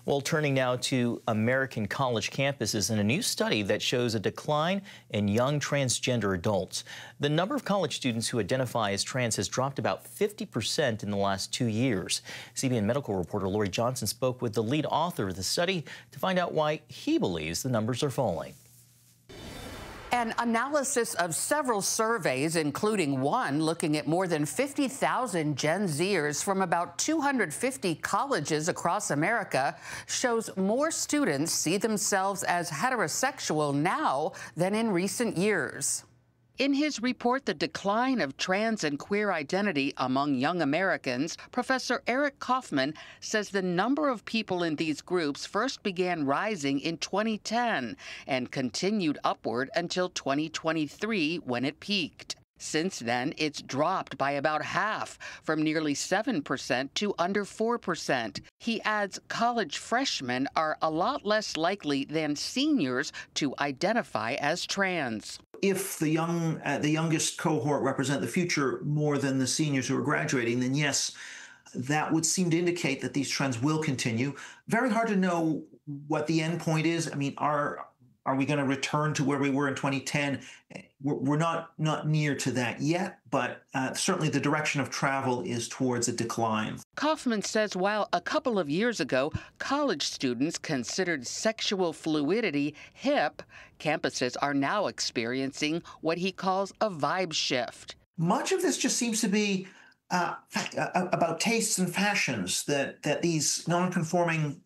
Well, turning now to American college campuses and a new study that shows a decline in young transgender adults. The number of college students who identify as trans has dropped about 50% in the last 2 years. CBN medical reporter Lori Johnson spoke with the lead author of the study to find out why he believes the numbers are falling. An analysis of several surveys, including one looking at more than 50,000 Gen Zers from about 250 colleges across America, shows more students see themselves as heterosexual now than in recent years. In his report, The Decline of Trans and Queer Identity Among Young Americans, Professor Eric Kaufmann says the number of people in these groups first began rising in 2010 and continued upward until 2023 when it peaked. Since then, it's dropped by about half, from nearly 7% to under 4%. He adds college freshmen are a lot less likely than seniors to identify as trans. If the youngest cohort represent the future more than the seniors who are graduating, then yes, that would seem to indicate that these trends will continue. Very hard to know what the end point is. I mean, are we going to return to where we were in 2010? We're not near to that yet, but certainly the direction of travel is towards a decline. Kaufmann says while a couple of years ago, college students considered sexual fluidity hip, campuses are now experiencing what he calls a vibe shift. Much of this just seems to be about tastes and fashions, that these non-conforming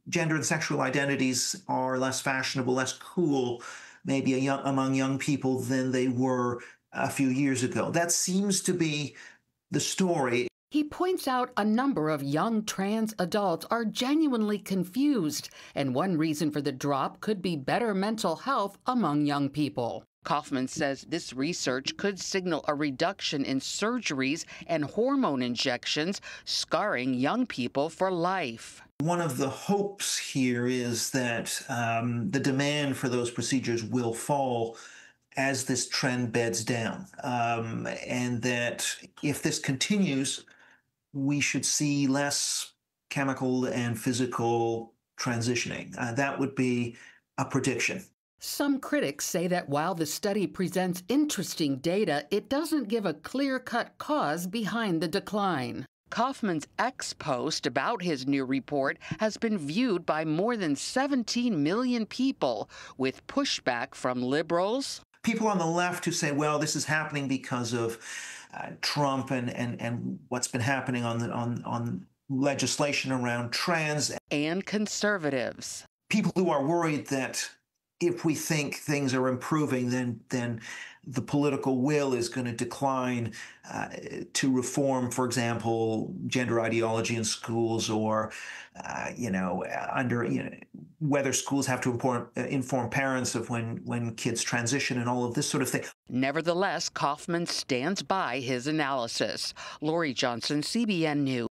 gender and sexual identities are less fashionable, less cool, maybe among young people than they were a few years ago. That seems to be the story. He points out a number of young trans adults are genuinely confused, and one reason for the drop could be better mental health among young people. Kaufmann says this research could signal a reduction in surgeries and hormone injections, scarring young people for life. One of the hopes here is that the demand for those procedures will fall as this trend beds down, and that if this continues, we should see less chemical and physical transitioning. That would be a prediction. Some critics say that while the study presents interesting data, it doesn't give a clear-cut cause behind the decline. Kaufmann's X post about his new report has been viewed by more than 17 million people, with pushback from liberals. People on the left who say, well, this is happening because of Trump and what's been happening on legislation around trans. And conservatives. People who are worried that if we think things are improving, then the political will is going to decline to reform, for example, gender ideology in schools, or whether schools have to inform parents of when kids transition and all of this sort of thing. Nevertheless, Kaufmann stands by his analysis. Lori Johnson, CBN News.